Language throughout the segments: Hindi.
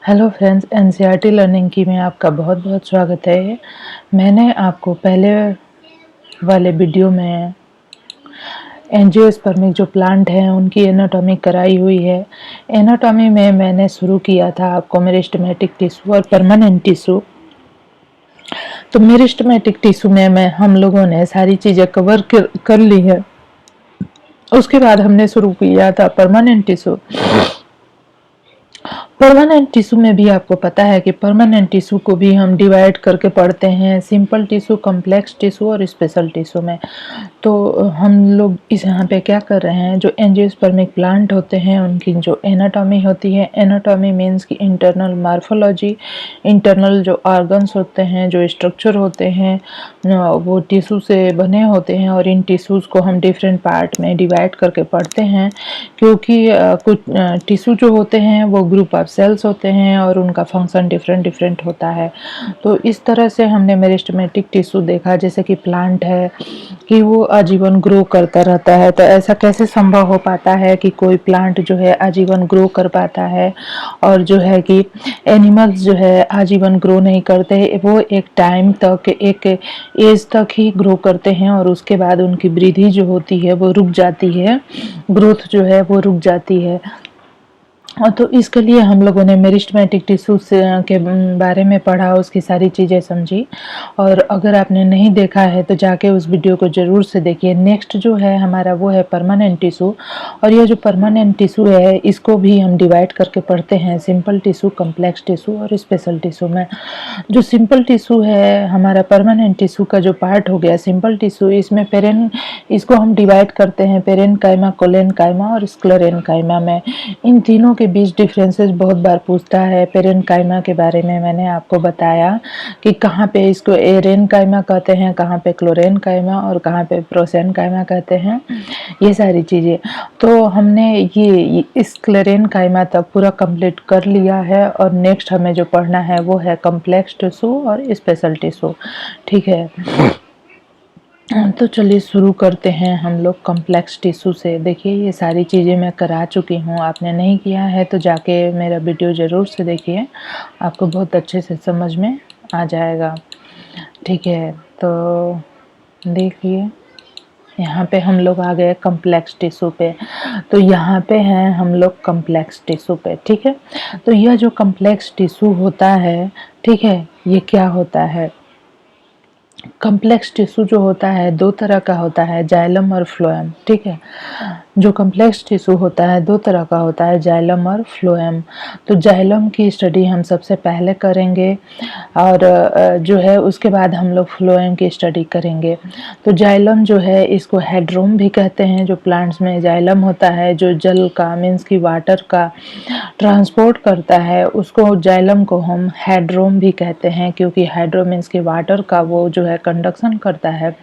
हेलो फ्रेंड्स, एनसीईआरटी लर्निंग की में आपका बहुत बहुत स्वागत है। मैंने आपको पहले वाले वीडियो में एंजियोस्पर्मिक जो प्लांट हैं उनकी एनाटॉमी कराई हुई है। एनाटॉमी में मैंने शुरू किया था आपको मेरिस्टेमेटिक टिश्यू और परमानेंट टिश्यू। तो मेरिस्टेमेटिक टिश्यू में हम लोगों ने सारी चीज़ें कवर कर ली है। उसके बाद हमने शुरू किया था परमानेंट टिश्यू। परमानेंट टिश्यू में भी आपको पता है कि परमानेंट टिश्यू को भी हम डिवाइड करके पढ़ते हैं, सिंपल टिश्यू, कॉम्प्लेक्स टिश्यू और स्पेशल टिश्यू में। तो हम लोग इस यहाँ पे क्या कर रहे हैं, जो एंजियोस्पर्मिक प्लांट होते हैं उनकी जो एनाटॉमी होती है, एनाटॉमी मीन्स की इंटरनल मार्फोलॉजी, इंटरनल जो ऑर्गन्स होते हैं, जो स्ट्रक्चर होते हैं वो टिश्यू से बने होते हैं और इन टिश्यूज़ को हम डिफरेंट पार्ट में डिवाइड करके पढ़ते हैं, क्योंकि कुछ टिश्यू जो होते हैं वो ग्रुप ऑफ सेल्स होते हैं और उनका फंक्शन डिफरेंट डिफरेंट होता है। तो इस तरह से हमने मेरिस्टेमेटिक टिश्यू देखा, जैसे कि प्लांट है कि वो आजीवन ग्रो करता रहता है। तो ऐसा कैसे संभव हो पाता है कि कोई प्लांट जो है आजीवन ग्रो कर पाता है, और जो है कि एनिमल्स जो है आजीवन ग्रो नहीं करते, वो एक टाइम तक, एक एज तक ही ग्रो करते हैं और उसके बाद उनकी वृद्धि जो होती है वो रुक जाती है, ग्रोथ जो है वो रुक जाती है। और तो इसके लिए हम लोगों ने मेरिस्टेमेटिक टिश्यू के बारे में पढ़ा, उसकी सारी चीज़ें समझी। और अगर आपने नहीं देखा है तो जाके उस वीडियो को ज़रूर से देखिए। नेक्स्ट जो है हमारा वो है परमानेंट टिश्यू, और ये जो परमानेंट टिश्यू है इसको भी हम डिवाइड करके पढ़ते हैं, सिंपल टिश्यू, कॉम्प्लेक्स टिश्यू और स्पेशल टिश्यू में। जो सिंपल टिश्यू है हमारा, परमानेंट टिश्यू का जो पार्ट हो गया सिंपल टिश्यू, इसमें इसको हम डिवाइड करते हैं पेरेन्काइमा, कोलेनकाइमा और स्क्लेरेन्काइमा में। इन तीनों के बीच डिफरेंसेस बहुत बार पूछता है। पेरेन्काइमा के बारे में मैंने आपको बताया कि कहाँ पे इसको एरेन्काइमा कहते हैं, कहाँ पे क्लोरेन्काइमा और कहाँ पे प्रोसेन्काइमा कहते हैं, ये सारी चीज़ें। तो हमने ये स्क्लेरेन्काइमा तक पूरा कंप्लीट कर लिया है, और नेक्स्ट हमें जो पढ़ना है वो है कॉम्प्लेक्स टिश्यू और स्पेशल टिश्यू। ठीक है, तो चलिए शुरू करते हैं हम लोग कॉम्प्लेक्स टिश्यू से। देखिए ये सारी चीज़ें मैं करा चुकी हूँ, आपने नहीं किया है तो जाके मेरा वीडियो ज़रूर से देखिए, आपको बहुत अच्छे से समझ में आ जाएगा। ठीक है, तो देखिए यहाँ पे हम लोग आ गए कॉम्प्लेक्स टिश्यू पे। तो यहाँ पे हैं हम लोग कॉम्प्लेक्स टिश्यू पे। ठीक है, तो यह जो कॉम्प्लेक्स टिश्यू होता है, ठीक है, ये क्या होता है, कॉम्प्लेक्स टिश्यू जो होता है दो तरह का होता है, जाइलम और फ्लोएम। ठीक है, जो कॉम्प्लेक्स टिश्यू होता है दो तरह का होता है, जाइलम और फ्लोएम। तो जाइलम की स्टडी हम सबसे पहले करेंगे, और जो है उसके बाद हम लोग फ्लोएम की स्टडी करेंगे। तो जाइलम जो है इसको हेड्रोम भी कहते हैं। जो प्लांट्स में जाइलम होता है, जो जल का मीन्स की वाटर का ट्रांसपोर्ट करता है, उसको जाइलम को हम हेड्रोम भी कहते हैं, क्योंकि हाइड्रो मीन्स की वाटर का वो जो है कंडक्शन करता है।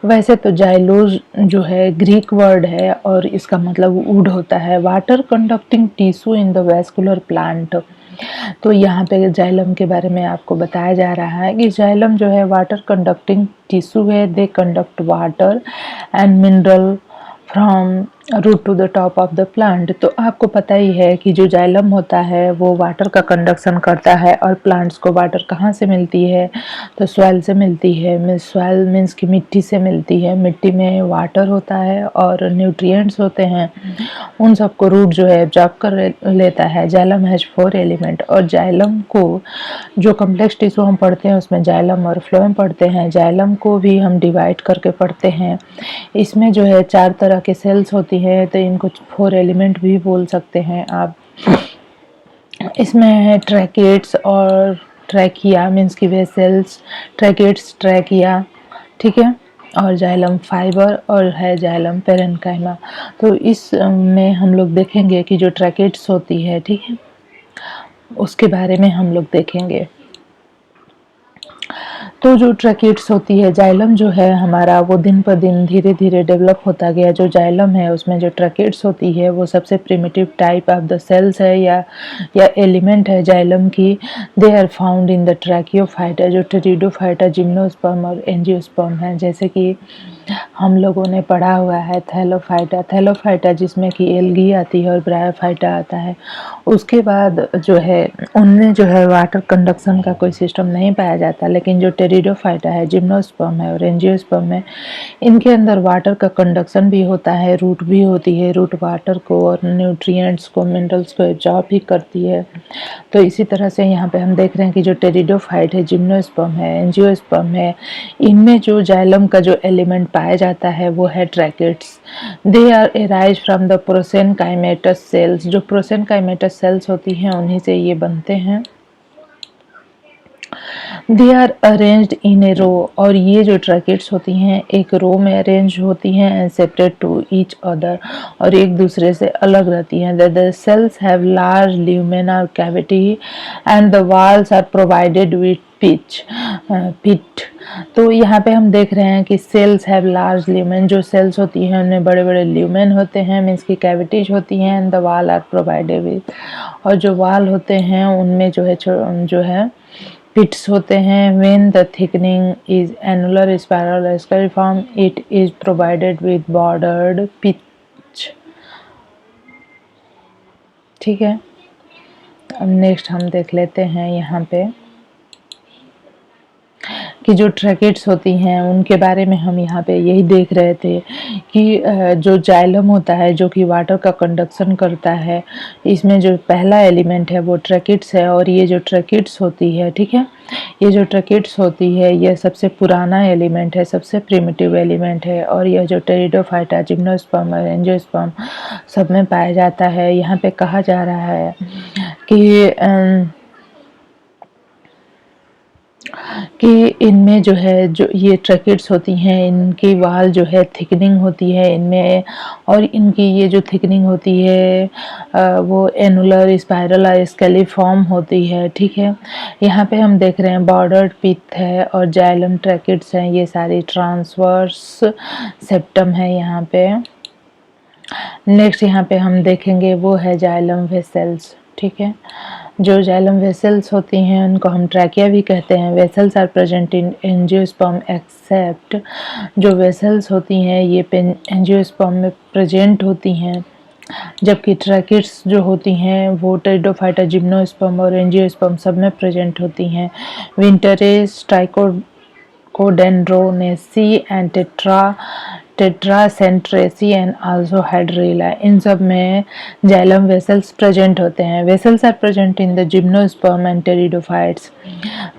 वैसे तो जाइलोज जो है ग्रीक वर्ड है और इसका मतलब वुड होता है, water conducting tissue in the vascular plant. तो यहाँ पे जाइलम के बारे में आपको बताया जा रहा है कि जाइलम जो है वाटर कंडक्टिंग टिश्यू है। They conduct water and mineral from root to the top of the plant. तो आपको पता ही है कि जो जाइलम होता है वो वाटर का कंडक्शन करता है, और प्लांट्स को वाटर कहाँ से मिलती है, तो सॉइल से मिलती है। सॉइल मीन्स की मिट्टी से मिलती है। मिट्टी में वाटर होता है और न्यूट्रिएंट्स होते हैं, उन सबको रूट जो है एब्जॉर्ब कर लेता है। जाइलम हैज 4 एलिमेंट, और जाइलम को जो कॉम्प्लेक्स टिश्यू हम पढ़ते हैं उसमें जाइलम और फ्लोएम पढ़ते हैं। जाइलम को भी हम डिवाइड करके पढ़ते हैं। इसमें जो है 4 तरह के सेल्स होती है, तो इनको 4 एलिमेंट भी बोल सकते हैं आप। इसमें है ट्रैकेट्स और ट्रैकिया मीन्स की वेसल्स, ट्रैकेट्स, ट्रैकिया, ठीक है, और जाइलम फाइबर, और है जाइलम पेरेन्काइमा। तो इस में हम लोग देखेंगे कि जो ट्रैकेट्स होती है, ठीक है, उसके बारे में हम लोग देखेंगे। तो जो ट्रैकेट्स होती है, जाइलम जो है हमारा वो दिन पर दिन धीरे धीरे डेवलप होता गया। जो जाइलम है उसमें जो ट्रैकेट्स होती है वो सबसे primitive type of the cells है या एलिमेंट है जाइलम की। They are found in the tracheophyta, जो टेरिडोफाइटा, जिम्नोस्पर्म और एंजियोस्पर्म है। जैसे कि हम लोगों ने पढ़ा हुआ है थैलोफाइटा, थैलोफाइटा जिसमें कि एल्गी आती है और ब्रायोफाइटा आता है। उसके बाद जो है उनमें जो है वाटर कंडक्शन का कोई सिस्टम नहीं पाया जाता, लेकिन जो टेरिडोफाइटा है, जिम्नोस्पर्म है और एंजियोस्पर्म है, इनके अंदर वाटर का कंडक्शन भी होता है, रूट भी होती है, रूट वाटर को और न्यूट्रिएंट्स को, मिनरल्स को एब्जॉर्ब भी करती है। तो इसी तरह से यहाँ पे हम देख रहे हैं कि जो टेरिडोफाइट है, जिम्नोस्पर्म है, एंजियोस्पर्म है, इनमें जो जाइलम का जो एलिमेंट पाया जाता है वो है tracheids. They are arise from the prosenchymatous cells. जो प्रोसेनकाइमेटस सेल्स होती हैं उन्हीं से ये बनते हैं। दे आर अरेंज्ड इन ए रो, और ये जो ट्रैकिड्स होती हैं एक रो में अरेंज होती हैं and separate to each other, और एक दूसरे से अलग रहती हैं। The cells have large luminar cavity and the walls are provided with pit. तो यहाँ पे हम देख रहे हैं कि सेल्स हैव लार्ज ल्यूमेन, जो सेल्स होती हैं उनमें बड़े बड़े ल्यूमेन होते हैं, मीन्स की कैविटीज होती हैं, and the wall are provided with, और जो वॉल होते हैं उनमें जो है पिट्स होते हैं। When the thickening is annular, spiral or scalyform, it is provided with bordered pitch। ठीक है, अब नेक्स्ट हम देख लेते हैं यहाँ पे कि जो ट्रैकिड्स होती हैं उनके बारे में हम यहाँ पे यही देख रहे थे कि जो जाइलम होता है जो कि वाटर का कंडक्शन करता है, इसमें जो पहला एलिमेंट है वो ट्रैकिड्स है। और ये जो ट्रैकिड्स होती है, ठीक है, ये जो ट्रैकिड्स होती है ये सबसे पुराना एलिमेंट है, सबसे प्रिमिटिव एलिमेंट है, और यह जो टेरिडोफाइटा, जिम्नोस्पर्म और एंजियोस्पर्म सब में पाया जाता है। यहाँ पे कहा जा रहा है कि इनमें जो है जो ये ट्रैकिड्स होती हैं इनकी वाल जो है थिकनिंग होती है इनमें, और इनकी ये जो थिकनिंग होती है वो एनुलर, स्पाइरल और स्केलिफॉर्म होती है। ठीक है, यहाँ पे हम देख रहे हैं बॉर्डर्ड पिथ है और जाइलम ट्रैकिड्स हैं, ये सारी ट्रांसवर्स सेप्टम है यहाँ पे। नेक्स्ट यहाँ पे हम देखेंगे वो है जाइलम वेसल्स। ठीक है, जो जाइलम वेसल्स होती हैं उनको हम ट्रैकिया भी कहते हैं। Vessels are present in angiosperm except, जो वेसल्स होती हैं ये एंजियोस्पर्म में प्रेजेंट होती हैं, जबकि ट्रैकिड्स जो होती हैं वो टेरिडोफाइटा, जिम्नोस्पर्म और एंजियोस्पर्म सब में प्रेजेंट होती हैं। Winteraceae, Trochodendraceae and Tetracentraceae and also hydrilla, इन सब में जाइलम वेसल्स प्रेजेंट होते हैं। Vessels are present in the gymnosperm and pteridophytes,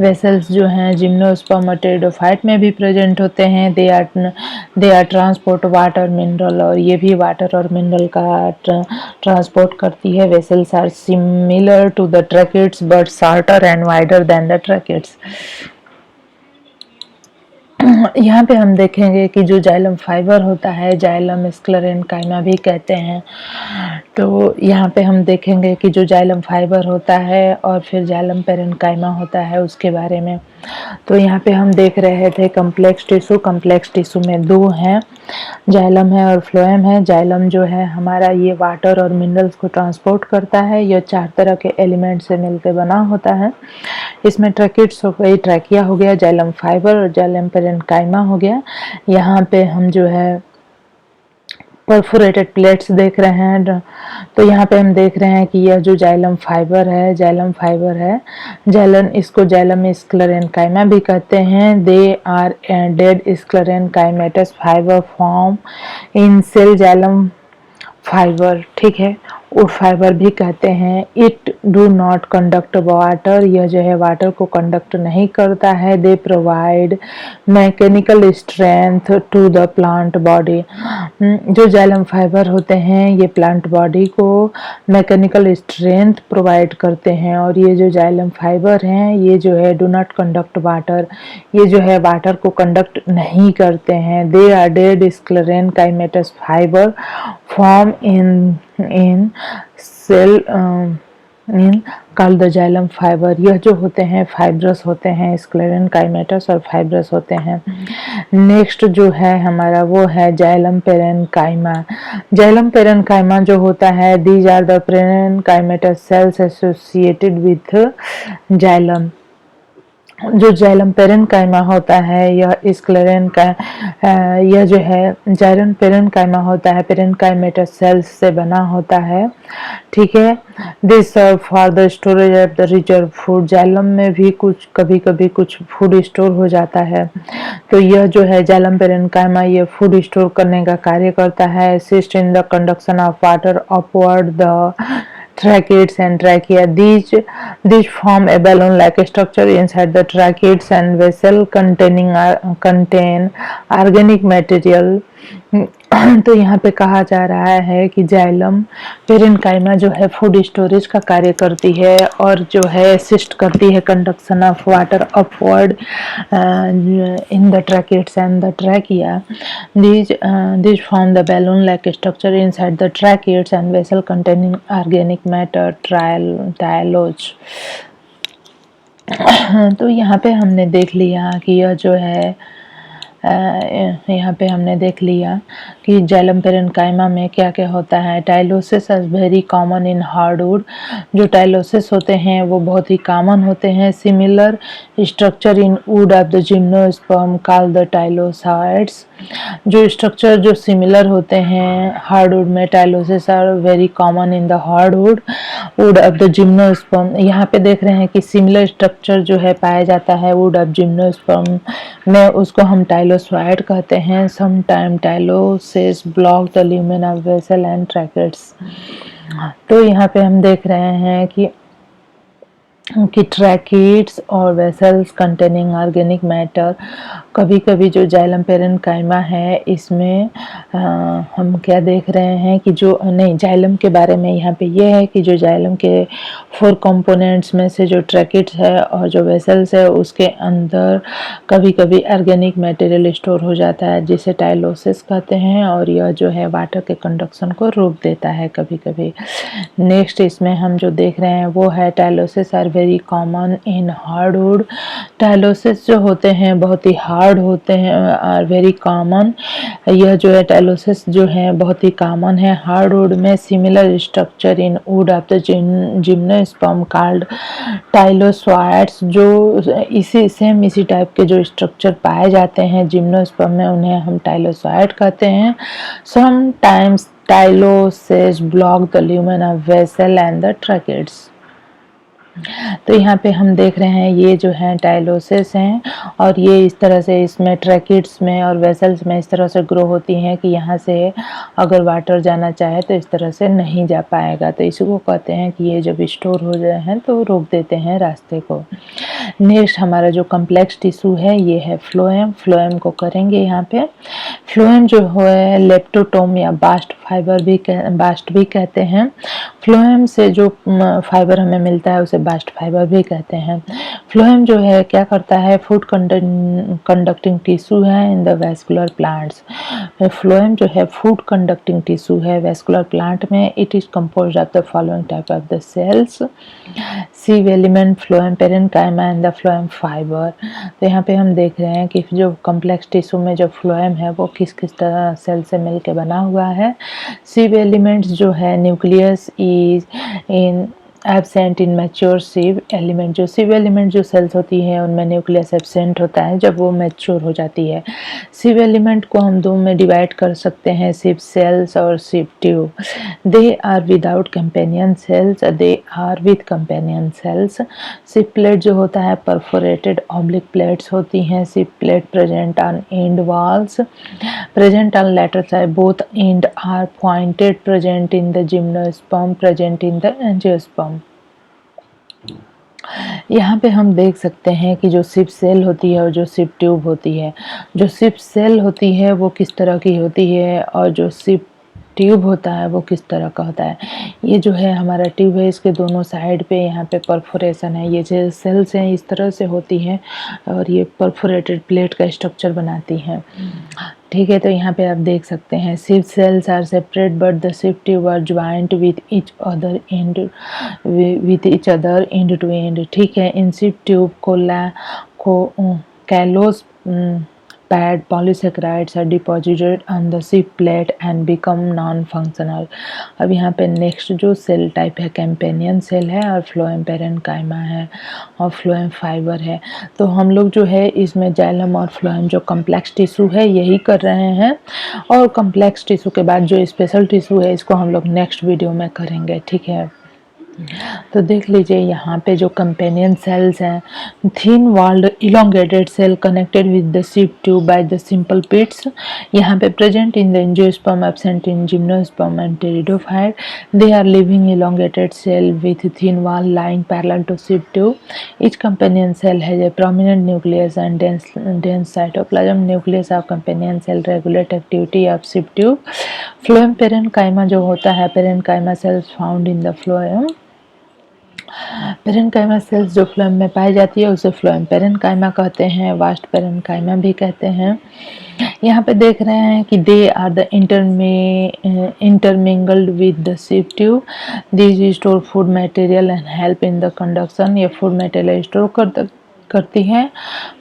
vessels जो हैं जिम्नोस्पर्म और टेरिडोफाइट में भी प्रेजेंट होते हैं। They are transport water mineral, और ये भी वाटर और मिनरल का ट्रांसपोर्ट करती है। Vessels are similar to the tracheids but shorter and wider than the tracheids. यहाँ पे हम देखेंगे कि जो जाइलम फाइबर होता है, जाइलम स्क्लेरेनकाइमा भी कहते हैं, तो यहाँ पे हम देखेंगे कि जो जाइलम फाइबर होता है और फिर जाइलम पेरेन्काइमा होता है उसके बारे में। तो यहाँ पे हम देख रहे थे कम्प्लेक्स टिश्यू, कम्प्लेक्स टिश्यू में दो हैं, जाइलम है और फ्लोएम है। जाइलम जो है हमारा ये वाटर और मिनरल्स को ट्रांसपोर्ट करता है, यह 4 तरह के एलिमेंट से मिलकर बना होता है। इसमें ट्रैकिड्स हो गई, ट्रैकिया हो गया, जाइलम फाइबर और जाइलम पेरेन्काइमा हो गया। यहाँ पे हम जो है परफोरेटेड प्लेट्स देख रहे हैं, तो यहाँ पे हम देख रहे हैं कि यह जो जाइलम फाइबर है, जाइलम, इसको जाइलम स्क्लेरेनकाइमा भी कहते हैं। They are dead sclerenchymatous fibre form in cell xylem fibre. ठीक है, वुड फाइबर भी कहते हैं। It do not conduct water, यह जो है वाटर को कंडक्ट नहीं करता है। They provide mechanical strength to the plant body, जो जाइलम फाइबर होते हैं ये प्लांट बॉडी को मैकेनिकल स्ट्रेंथ प्रोवाइड करते हैं। और ये जो जाइलम फाइबर हैं ये जो है डू नॉट कंडक्ट वाटर, ये जो है वाटर को कंडक्ट नहीं करते हैं। They are dead sclerenchymatous fibre form in cell in called the xylem fibre, यह जो होते हैं फाइब्रस होते हैं, स्क्लेरेनकाइमेटस और फाइब्रस होते हैं। नेक्स्ट जो है हमारा वो है जाइलम पेरेन्काइमा। जाइलम पेरेन्काइमा जो होता है, these are the parenchymatous cells associated with xylem. जो जाइलम पेरेन्काइमा होता है यह स्क्लेरेन का यह जो है जाइलम पेरेन्काइमा होता है पेरेन्काइमेटस सेल्स से बना होता है, ठीक है। This serve for the storage of the reserve food. Xylem में भी कुछ कभी कभी कुछ फूड स्टोर हो जाता है, तो यह जो है जाइलम पेरेन्काइमा ये फूड स्टोर करने का कार्य करता है। Assist in the conduction of water upward the tracheids and trachea. These form a balloon-like structure inside the tracheids and vessel contain organic material. तो यहाँ पे कहा जा रहा है कि जाइलम पेरेन्काइमा जो है फूड स्टोरेज का कार्य करती है और जो है असिस्ट करती है conduction of water upward in the tracheids and the trachea. These form the balloon-like structure inside the tracheids and vessel containing organic matter, thialogens. तो यहाँ पे हमने देख लिया कि यह जो है यहाँ पे हमने देख लिया कि जाइलम पेरेन्काइमा में क्या क्या होता है। Tylosis is very common in hardwood. जो टाइलोसिस होते हैं वो बहुत ही कॉमन होते हैं। Similar structure in wood of the gymnosperm called the tylosoids. जो स्ट्रक्चर जो सिमिलर होते हैं हार्डवुड में, tylosis are very common in the hardwood wood of the gymnosperm. यहाँ पे देख रहे हैं कि सिमिलर स्ट्रक्चर जो है पाया जाता है वुड ऑफ जिम्नोस्पर्म में, उसको हम टाइलोसॉइड कहते हैं। Sometime tylosis block the lumen of vessel and tracheids. तो यहाँ पे हम देख रहे हैं कि ट्रैकिड्स और वेसल्स कंटेनिंग ऑर्गेनिक मैटर। कभी कभी जो जाइलम पेरेन्काइमा है इसमें हम क्या देख रहे हैं कि जो नहीं जाइलम के बारे में यहाँ पे ये है कि जो जाइलम के 4 कंपोनेंट्स में से जो ट्रैकिड्स है और जो वेसल्स है उसके अंदर कभी कभी ऑर्गेनिक मटेरियल स्टोर हो जाता है जिसे टाइलोसिस कहते हैं, और यह जो है वाटर के कंडक्शन को रोक देता है कभी कभी। नेक्स्ट इसमें हम जो देख रहे हैं वो है tylosis are very common in hardwood. Tylosis जो होते हैं बहुत ही हार्ड होते हैं, आर वेरी कॉमन। यह जो है टाइलोसिस जो है बहुत ही कॉमन है हार्डवुड में। Similar structure in wood of the gymnosperm called tylosoids. जो इसी टाइप के जो स्ट्रक्चर पाए जाते हैं जिम्नोस्पर्म में उन्हें हम टाइलोसॉइड कहते हैं। Sometimes tylosis block the lumen of vessel and the tracheids. तो यहाँ पे हम देख रहे हैं ये जो है टाइलोसिस हैं और ये इस तरह से इसमें ट्रैकिड्स में और वेसल्स में इस तरह से ग्रो होती हैं कि यहाँ से अगर वाटर जाना चाहे तो इस तरह से नहीं जा पाएगा। तो इसी को कहते हैं कि ये जब स्टोर हो जाए हैं तो रोक देते हैं रास्ते को। नेक्स्ट हमारा जो कम्प्लेक्स टिश्यू है ये है फ्लोएम। फ्लोएम को करेंगे यहाँ पे। फ्लोएम जो है लेप्टोटोम या बास्ट भी कहते हैं। फ्लोएम से जो फाइबर हमें मिलता है उसे बास्ट फाइबर भी कहते हैं। फ्लोएम जो है क्या करता है, फूड कंडक्टिंग टिश्यू है in the vascular plants. Phloem जो है फूड कंडक्टिंग टिश्यू है वेस्कुलर प्लांट में। It is composed of the following type of the cells: sieve element, phloem parenchyma and the phloem fibre. तो यहाँ पे हम देख रहे हैं कि जो कम्प्लेक्स टिश्यू में जो फ्लोएम है वो किस किस तरह सेल से मिलकर बना हुआ है। सिव एलिमेंट्स जो है nucleus is in absent in mature sieve element. जो सिव एलिमेंट जो सेल्स होती हैं उनमें न्यूक्लियस एब्सेंट होता है जब वो मैच्योर हो जाती है। सिव एलिमेंट को हम दो में डिवाइड कर सकते हैं, सिव सेल्स और sieve tube. They are without companion cells, they are with companion cells. Sieve plate जो होता है परफोरेटेड ऑब्लिक प्लेट्स होती हैं। Sieve plate present on end walls, present on lateral side, both end are pointed, present in the gymnosperm, present in the angiosperm। यहाँ पे हम देख सकते हैं कि जो सिप सेल होती है और जो सिप ट्यूब होती है, जो सिप सेल होती है वो किस तरह की होती है और जो सिप ट्यूब होता है वो किस तरह का होता है। ये जो है हमारा ट्यूब है, इसके दोनों साइड पे यहाँ पे परफोरेशन है। ये जो सेल्स हैं इस तरह से होती हैं और ये परफोरेटेड प्लेट का स्ट्रक्चर बनाती हैं, ठीक है। तो यहाँ पे आप देख सकते हैं sieve cells are separate but the sieve tube are joint with each other end to end, ठीक है। इन सिव ट्यूब को callose pad polysaccharides are deposited on the SIP plate and become non-functional। अब यहाँ पे नेक्स्ट जो सेल टाइप है कैम्पेनियन सेल है और फ्लोएम पेरेन्काइमा है और फ्लोएम फाइबर है। तो हम लोग जो है इसमें जाइलम और फ्लोएम जो कम्प्लेक्स टिश्यू है यही कर रहे हैं, और कम्प्लेक्स टिश्यू के बाद जो स्पेशल टिश्यू है इसको हम लोग नेक्स्ट वीडियो में करेंगे, ठीक है। तो देख लीजिए यहाँ पे जो कंपेनियन सेल्स हैं, thin walled elongated cell connected with the sieve tube by the simple pits, यहाँ पे present in the angiosperm, absent in gymnosperm and pteridophyte. They are living elongated cell with thin wall lying parallel to sieve tube. Each companion cell has a prominent nucleus and dense cytoplasm। Nucleus of companion cell regulate activity of sieve tube. Phloem parenchyma जो होता है, parenchyma sales found in the phloem, parenchyma cells जो फ्लोएम में पाई जाती है उसे फ्लोएम पेरेन्काइमा कहते हैं, वास्ट पेरेन्काइमा भी कहते हैं। यहाँ पे देख रहे हैं कि they are the intermingled with the sieve tube. These store food material and help in the conduction. ये फूड मटेरियल स्टोर करती है,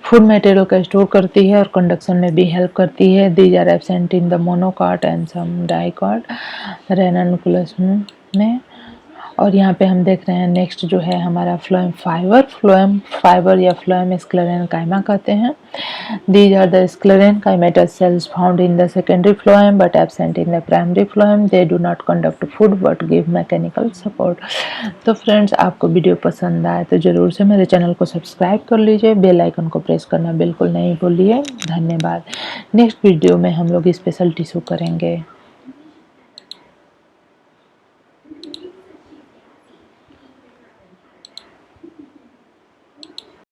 फूड मटेरियल का स्टोर करती है और कंडक्शन में भी हेल्प करती है। These are absent in the monocot and some dicot ranunculus में। और यहाँ पे हम देख रहे हैं नेक्स्ट जो है हमारा फ्लोएम फाइबर। फ्लोएम फाइबर या फ्लोएम स्क्लेरेनकाइमा कहते हैं। These are the sclerenchymatous cells found in the secondary phloem but absent in the primary phloem. They do not conduct food but give mechanical support. तो फ्रेंड्स, आपको वीडियो पसंद आए तो ज़रूर से मेरे चैनल को सब्सक्राइब कर लीजिए, बेल आइकन को प्रेस करना बिल्कुल नहीं भूलिए। धन्यवाद। नेक्स्ट वीडियो में हम लोग स्पेशल टिश्यू करेंगे।